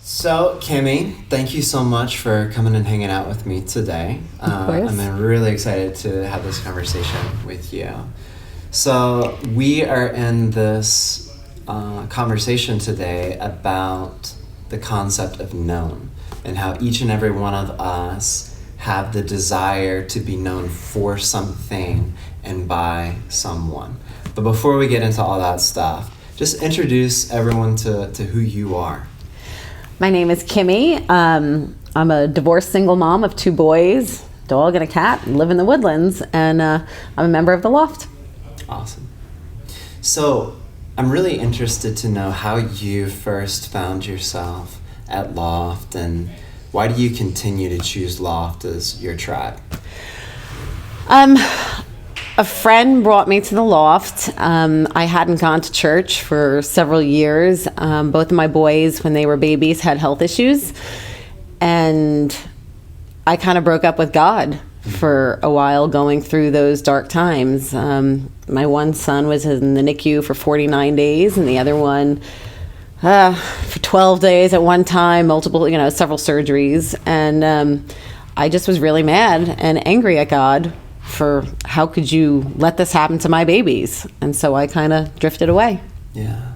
So, Kimmi, thank you so much for coming and hanging out with me today. I'm really excited to have this conversation with you. So, we are in this conversation today about the concept of known and how each and every one of us have the desire to be known for something and by someone. But before we get into all that stuff, just introduce everyone to who you are. My name is Kimmi. I'm a divorced single mom of 2 boys, dog and a cat, and live in the Woodlands, and I'm a member of the Loft. Awesome. So I'm really interested to know how you first found yourself at Loft, and why do you continue to choose Loft as your tribe? A friend brought me to the Loft. I hadn't gone to church for several years. Both of my boys, when they were babies, had health issues. And I kind of broke up with God for a while going through those dark times. My one son was in the NICU for 49 days, and the other one for 12 days at one time, several surgeries. And I just was really mad and angry at God for how could you let this happen to my babies? And so I kind of drifted away. Yeah.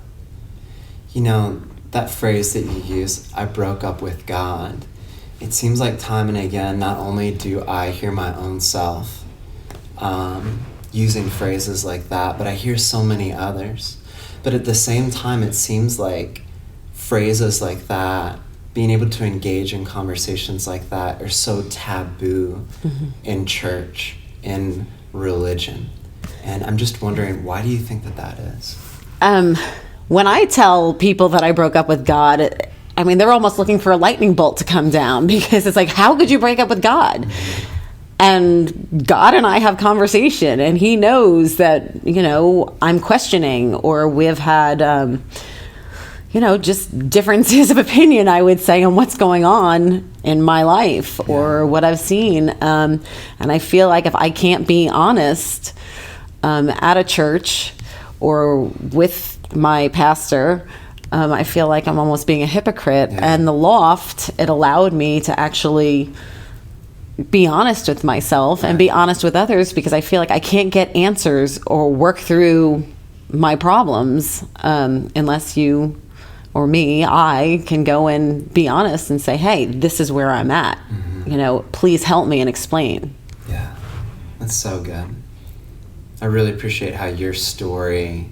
You know, that phrase that you use, I broke up with God, it seems like time and again, not only do I hear my own self using phrases like that, but I hear so many others. But at the same time, it seems like phrases like that, being able to engage in conversations like that, are so taboo in church, in religion. And I'm just wondering, why do you think that is? When I tell people that I broke up with God, I mean, they're almost looking for a lightning bolt to come down, because it's like, how could you break up with God? And God and I have conversation, and he knows that, I'm questioning, or we've had, just differences of opinion, I would say, on what's going on in my life or what I've seen. And I feel like if I can't be honest at a church or with my pastor, I feel like I'm almost being a hypocrite. Yeah. And the Loft, it allowed me to actually be honest with myself and be honest with others, because I feel like I can't get answers or work through my problems unless you or me, I can go and be honest and say, hey, this is where I'm at. Please help me and explain. Yeah, that's so good. I really appreciate how your story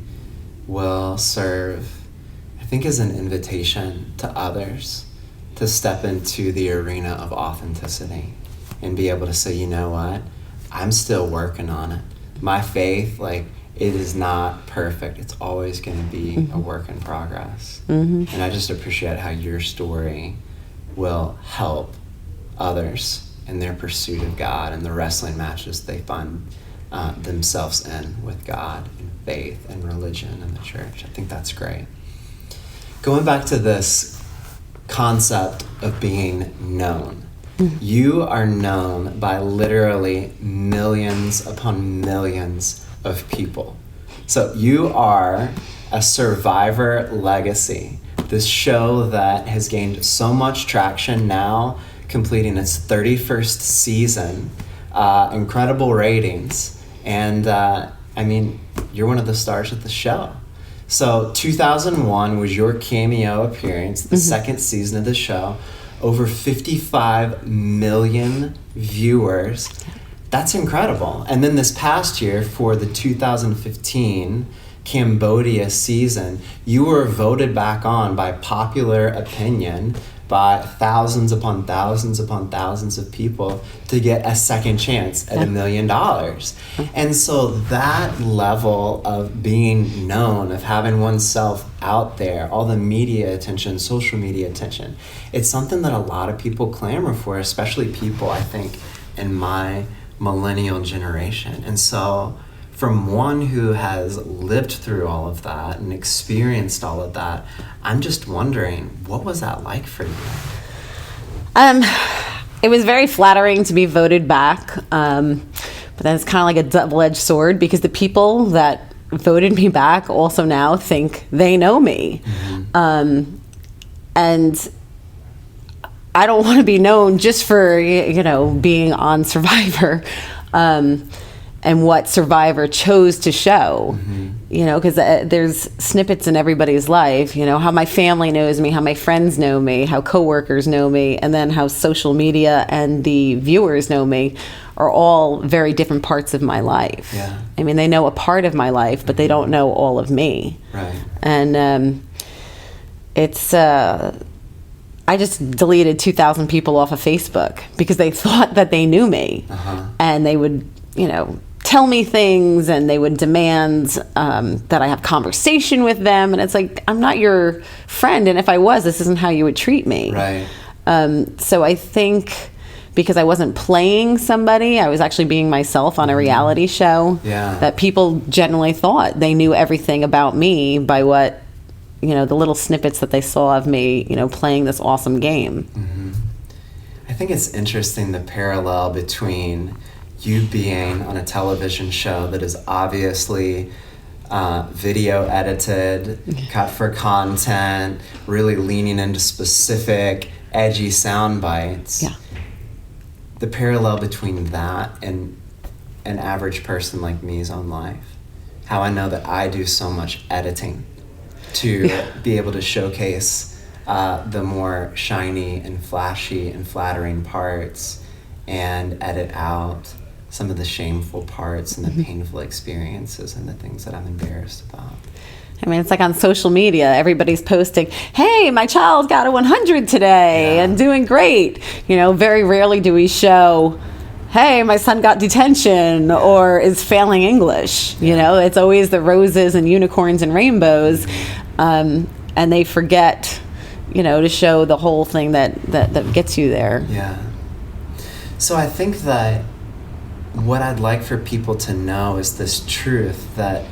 will serve, I think, as an invitation to others to step into the arena of authenticity and be able to say, you know what, I'm still working on it. My faith, it is not perfect. It's always going to be a work in progress. And I just appreciate how your story will help others in their pursuit of God and the wrestling matches they find themselves in with God and faith and religion and the church. I think that's great. Going back to this concept of being known, you are known by literally millions upon millions of people. So you are a Survivor legacy, this show that has gained so much traction now, completing its 31st season, incredible ratings, and you're one of the stars of the show. So 2001 was your cameo appearance, the second season of the show, over 55 million viewers. That's incredible. And then this past year, for the 2015 Cambodia season, you were voted back on by popular opinion by thousands upon thousands upon thousands of people to get a second chance at $1 million. And so that level of being known, of having oneself out there, all the media attention, social media attention, it's something that a lot of people clamor for, especially people, I think, in my millennial generation. And so from one who has lived through all of that and experienced all of that, I'm just wondering, what was that like for you? It was very flattering to be voted back, but then it's kind of like a double-edged sword, because the people that voted me back also now think they know me. And I don't want to be known just for, being on Survivor, and what Survivor chose to show, because there's snippets in everybody's life, how my family knows me, how my friends know me, how coworkers know me, and then how social media and the viewers know me are all very different parts of my life. Yeah. I mean, they know a part of my life, but they don't know all of me. Right. And it's... I just deleted 2,000 people off of Facebook because they thought that they knew me. And they would, tell me things, and they would demand that I have conversation with them. And it's like, I'm not your friend. And if I was, this isn't how you would treat me. Right. So I think because I wasn't playing somebody, I was actually being myself on a reality show, that people generally thought they knew everything about me by what, the little snippets that they saw of me, playing this awesome game. I think it's interesting, the parallel between you being on a television show that is obviously video edited, cut for content, really leaning into specific edgy sound bites. Yeah. The parallel between that and an average person like me's own life. How I know that I do so much editing to be able to showcase the more shiny and flashy and flattering parts, and edit out some of the shameful parts and the painful experiences and the things that I'm embarrassed about. I mean, it's like on social media, everybody's posting, hey, my child got a 100 today and doing great. Very rarely do we show, hey, my son got detention or is failing English. It's always the roses and unicorns and rainbows. And they forget, to show the whole thing that gets you there. Yeah. So I think that what I'd like for people to know is this truth that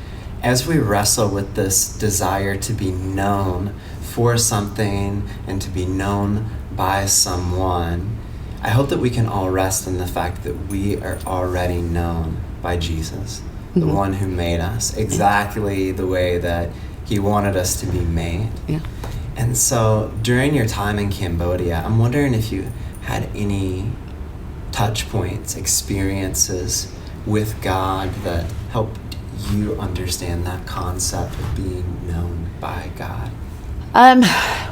as we wrestle with this desire to be known for something and to be known by someone, I hope that we can all rest in the fact that we are already known by Jesus, the one who made us exactly the way that he wanted us to be made. Yeah. And so during your time in Cambodia, I'm wondering if you had any touch points, experiences with God that helped you understand that concept of being known by God.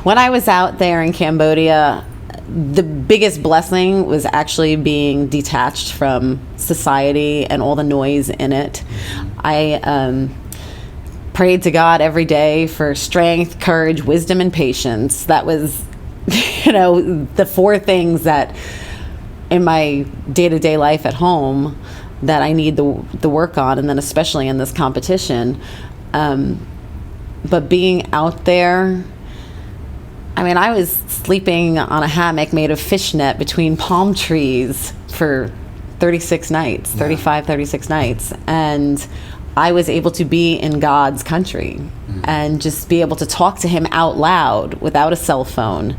When I was out there in Cambodia, the biggest blessing was actually being detached from society and all the noise in it. I prayed to God every day for strength, courage, wisdom, and patience. That was, the four things that in my day-to-day life at home that I need the work on, and then especially in this competition. But being out there, I mean, I was sleeping on a hammock made of fishnet between palm trees for 36 nights, 36 nights. And I was able to be in God's country and just be able to talk to him out loud without a cell phone,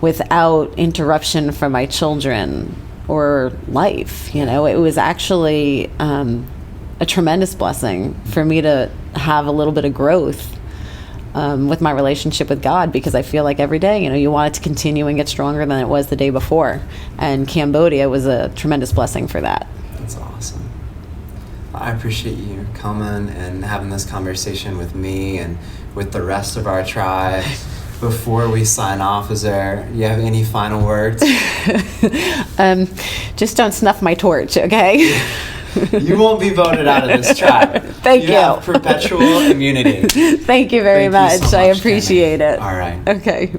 without interruption from my children or life. It was actually a tremendous blessing for me to have a little bit of growth with my relationship with God, because I feel like every day, you want it to continue and get stronger than it was the day before. And Cambodia was a tremendous blessing for that. That's awesome. I appreciate you coming and having this conversation with me and with the rest of our tribe. Before we sign off, do you have any final words? Just don't snuff my torch, okay? You won't be voted out of this tribe. Thank you. You have perpetual immunity. Thank you very much. So I appreciate it. All right. Okay.